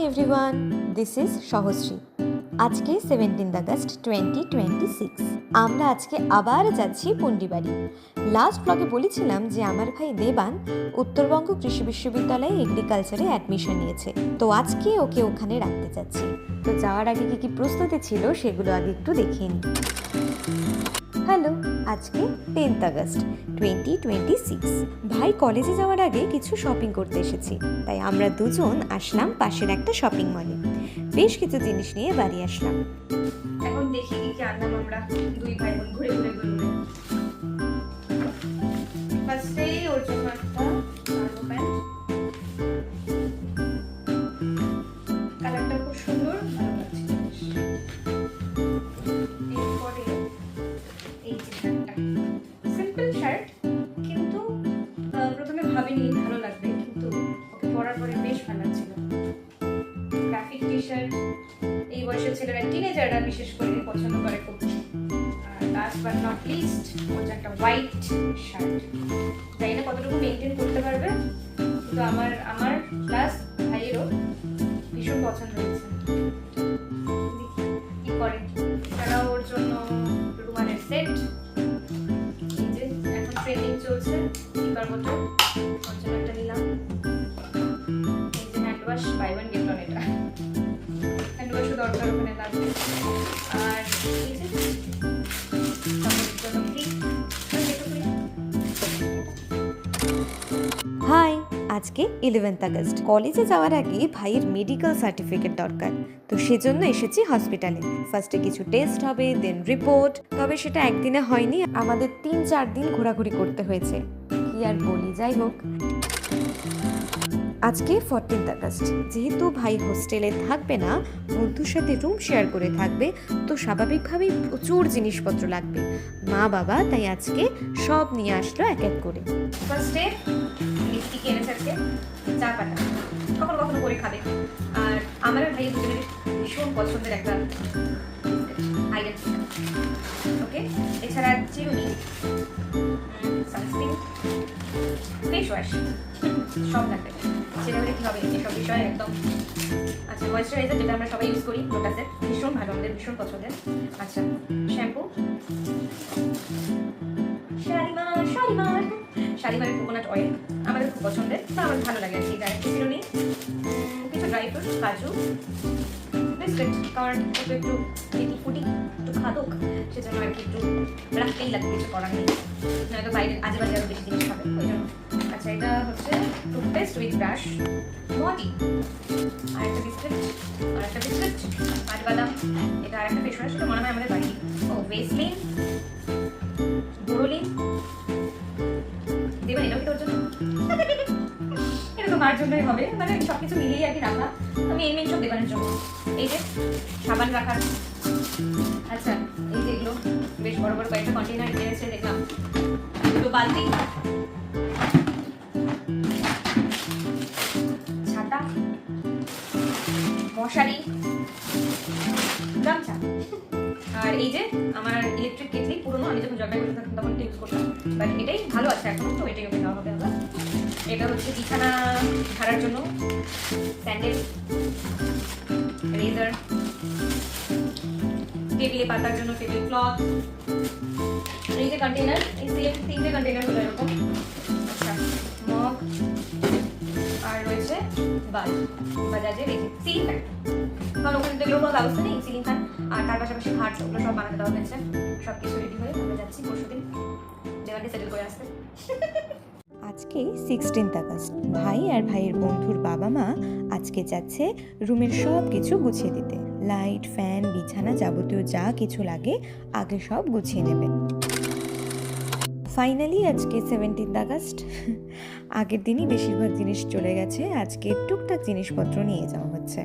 Everyone, this is সহশ্রী। আজকে 17 August 2026। আমরা আজকে আবার যাচ্ছি পুন্ডিবাড়ি। লাস্ট ব্লগে বলেছিলাম যে আমার ভাই দেবান উত্তরবঙ্গ কৃষি বিশ্ববিদ্যালয়ে এগ্রিকালচারে অ্যাডমিশন নিয়েছে, তো আজকে ওকে ওখানে রাখতে যাচ্ছি। তো যাওয়ার আগে কি কি প্রস্তুতি ছিল সেগুলো আগে একটু দেখিয়ে নিই। হ্যালো, আজকে 10 আগস্ট 2026। ভাই কলেজে যাওয়ার আগে কিছু শপিং করতে এসেছি, তাই আমরা দুজন আসলাম পাশের একটা শপিং মলে। বেশ কিছু জিনিস নিয়ে বাড়ি আসলাম। এখন দেখি কি আনলাম আমরা দুই ভাই বোন ঘুরে ঘুরে ঘুরে ঘুরে। ফার্স্টেই ওর জন্য একটা কার্গো প্যান্ট, কালারটা খুব সুন্দর, ভালো লাগছে। এরপরে এই যে শার্টটা, সিম্পল শার্ট, কিন্তু প্রথমে ভাবিনি ভালো লাগবে, কিন্তু ওকে পরার পরে বেশ ভালো লাগছিল। গ্রাফিক টি শার্ট এই বয়সের ছেলেরা, টিনেজাররা বিশেষ করে পছন্দ করে খুব। আর লাস্ট বাট নট লিস্ট হচ্ছে একটা হোয়াইট শার্ট। জানি না কতটুকু মেনটেন করতে পারবে, কিন্তু আমার প্লাস ভাইয়েরও ভীষণ পছন্দ হয়েছে। কি করে তারা ওর জন্য রুমালের সেট, এই যে এখন ট্রেন্ডিং চলছে স্লিপার বোতল, ওর জন্য একটা নিলাম। এই যে hand wash, buy one get one, এটা হ্যান্ড ওয়াশও দরকার ওখানে লাগবে। আর এই যে কাপড়ের জন্য ক্লিপ, হাই, আজকে 11 আগস্ট। কলেজে যাওয়ার আগে ভাইয়ের মেডিকেল সার্টিফিকেট দরকার, তো সেজন্য এসেছি হসপিটালে। ফার্স্টে কিছু টেস্ট হবে, দেন রিপোর্ট। তবে সেটা একদিনে হয়নি, আমাদের 3-4 দিন ঘোরাঘুরি করতে হয়েছে। কি আর বলি, যাই হোক। আজকে 14 আগস্ট। যেহেতু ভাই হোস্টেলে থাকবে না, বন্ধুর সাথে রুম শেয়ার করে থাকবে, তো স্বাভাবিকভাবেই প্রচুর জিনিসপত্র লাগবে। মা বাবা তাই আজকে সব নিয়ে আসলো এক এক করে। ফার্স্টে লিপস্টিক এনেছে আজকে, চা পাতা, কখনো কখনো করে খাবে। আর আমার ভাই দুজনের ভীষণ পছন্দের একটা আইটেম, ওকে। এছাড়া চিরুনি, সানস্ক্রিন, ফেস ওয়াশ, সব লাগবে। সেটা হলে কি হবে, এসব বিষয়ে একদম। আচ্ছা, ময়েশ্চারাইজার যেটা আমরা সবাই ইউজ করি, লোটাসের, ভীষণ ভালো, আমাদের ভীষণ পছন্দের। আচ্ছা, শ্যাম্পু, শালিমারের কোকোনাট অয়েল, আমাদের খুব পছন্দের, বা আমার ভালো লাগে আর কি। ডাইরেক্ট চিরুনি, কিছু ড্রাই ফ্রুট, কাজু, বিস্কুট, কারণ একটু একটু এটি ফুটি একটু খাদক, সেজন্য আর কি একটু রাখতেই লাগবে, কিছু করার নেই, নয়তো বাইরে আজে বাজে আরও বেশি জিনিস খাবে, ওই জন্য। আচ্ছা, এটা হচ্ছে টুথপেস্ট উইথ ব্রাশ, মটি, আর একটা বিস্কুট, আর একটা বিস্কুট, কাঠবাদাম, এটা আর একটা ফেস ওয়াশ, এটা মনে হয় আমাদের বাড়ি। ও ভেসলিন, বোরোলিন, দেবেন এটাও কি তোর জন্য? এটা তো মার জন্যই হবে, মানে সবকিছু মিলিয়ে আর কি রাখা। আমি এই মেন সব দেবানের জন্য। এই যে সাবান রাখার, আচ্ছা এই যে এগুলো বেশ বড় বড় কয়েকটা কন্টেনার এনেছে দেখলাম। দুটো বালতি, ছাতা, মশারি, গামছা। আর এই যে আমার ইলেকট্রিক কেটলি, পুরোনো, আমি যখন জলপাইগুড়ি থাকতাম তখন ইউজ করতাম, বাট এটাই ভালো আছে এখন, তো এটাই ওকে দেওয়া হবে আবার। এটা হচ্ছে বিছানা ঝাড়ার জন্য, স্যান্ডেল, রেজার, টেবিলে পাতার জন্য টেবিল ক্লথ, এই যে কন্টেনার, এই সেম 3টে কন্টেনার হলো এরকম। আচ্ছা, মগ, আর রয়েছে বাজাজের এই যে সিলিং ফ্যান, কারণ ওখানে তো এগুলোর কোনো ব্যবস্থা নেই, সিলিং ফ্যান। আর তার পাশাপাশি খাট, ওগুলো সব বানাতে দেওয়া হয়েছে। সব কিছু রেডি হয়ে আমরা যাচ্ছি পরশুদিন দেওয়াকে সেটেল করে আসতে। আজকে 16 আগস্ট। ভাই আর ভাইয়ের বন্ধুর বাবা মা আজকে যাচ্ছে রুমের সব কিছু গুছিয়ে দিতে। লাইট, ফ্যান, বিছানা, যাবতীয় যা কিছু লাগে আগে সব গুছিয়ে নেবে। ফাইনালি আজকে 17 আগস্ট। আগের দিনই বেশিরভাগ জিনিস চলে গেছে, আজকে টুকটাক জিনিসপত্র নিয়ে যাওয়া হচ্ছে।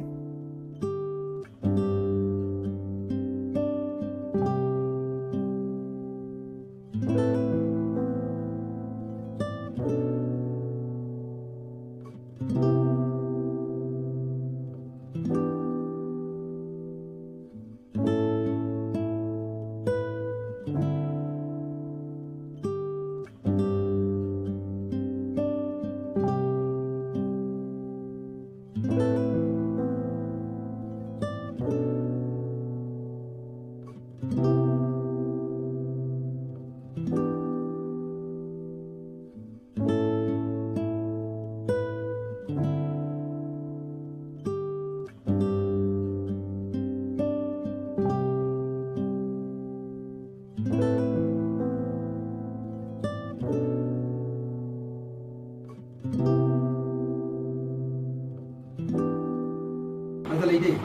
তাহলে এইটাই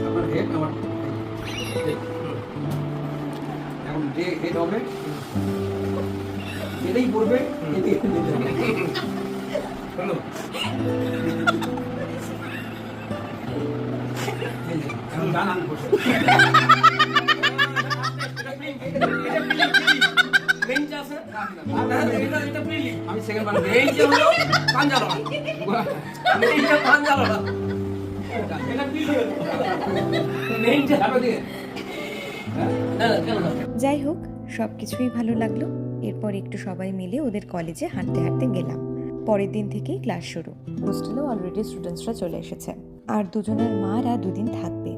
আপনার হেড আমার head। এখন যে হেড হবে এটাই পড়বে এটাই নিতে হবে। হলো? এই যে, এখন গান আমি বসে আমি সেকেন্ড বার যাই হোক, সব কিছুই ভালো লাগলো। এরপর একটু সবাই মিলে ওদের কলেজে হাঁটতে হাঁটতে গেলাম। পরের দিন থেকেই ক্লাস শুরু। হোস্টেলেও অলরেডি স্টুডেন্টসরা চলে এসেছে, আর দুজনের মারা দুদিন থাকবে,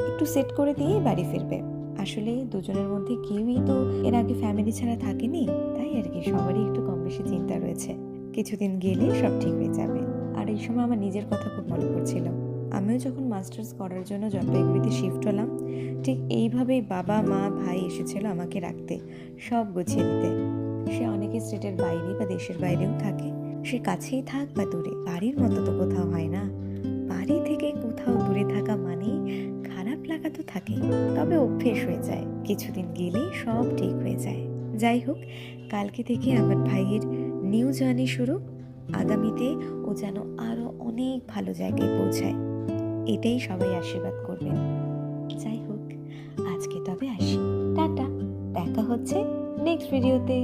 একটু সেট করে দিয়েই বাড়ি ফিরবে। আসলে দুজনের মধ্যে কেউই তো এর আগে ফ্যামিলি ছাড়া থাকেনি, তাই আর কি সবারই একটু কম বেশি চিন্তা রয়েছে। কিছুদিন গেলে সব ঠিক হয়ে যাবে। আর এই সময় আমার নিজের কথা খুব মনে পড়ছিল। আমিও যখন মাস্টার্স করার জন্য জলপাইগুড়িতে শিফট হলাম, ঠিক এইভাবেই বাবা মা ভাই এসেছিল আমাকে রাখতে, সব গুছিয়ে দিতে। সে অনেকে স্টেটের বাইরে বা দেশের বাইরেও থাকে, সে কাছেই থাক বা দূরে, বাড়ির মতো তো কোথাও হয় না। বাড়ি থেকে কোথাও দূরে থাকা মানেই খারাপ লাগা তো থাকে, তবে অভ্যেস হয়ে যায়, কিছুদিন গেলেই সব ঠিক হয়ে যায়। যাই হোক, কালকে থেকে আমার ভাইয়ের নিউ জার্নি শুরু। আগামীতে ও যেন আরো অনেক ভালো জায়গায় পৌঁছায়, এটাই সবাই আশীর্বাদ করবেন। যাই হোক, আজকে তবে আসি, টাটা। দেখা হচ্ছে নেক্সট ভিডিওতে।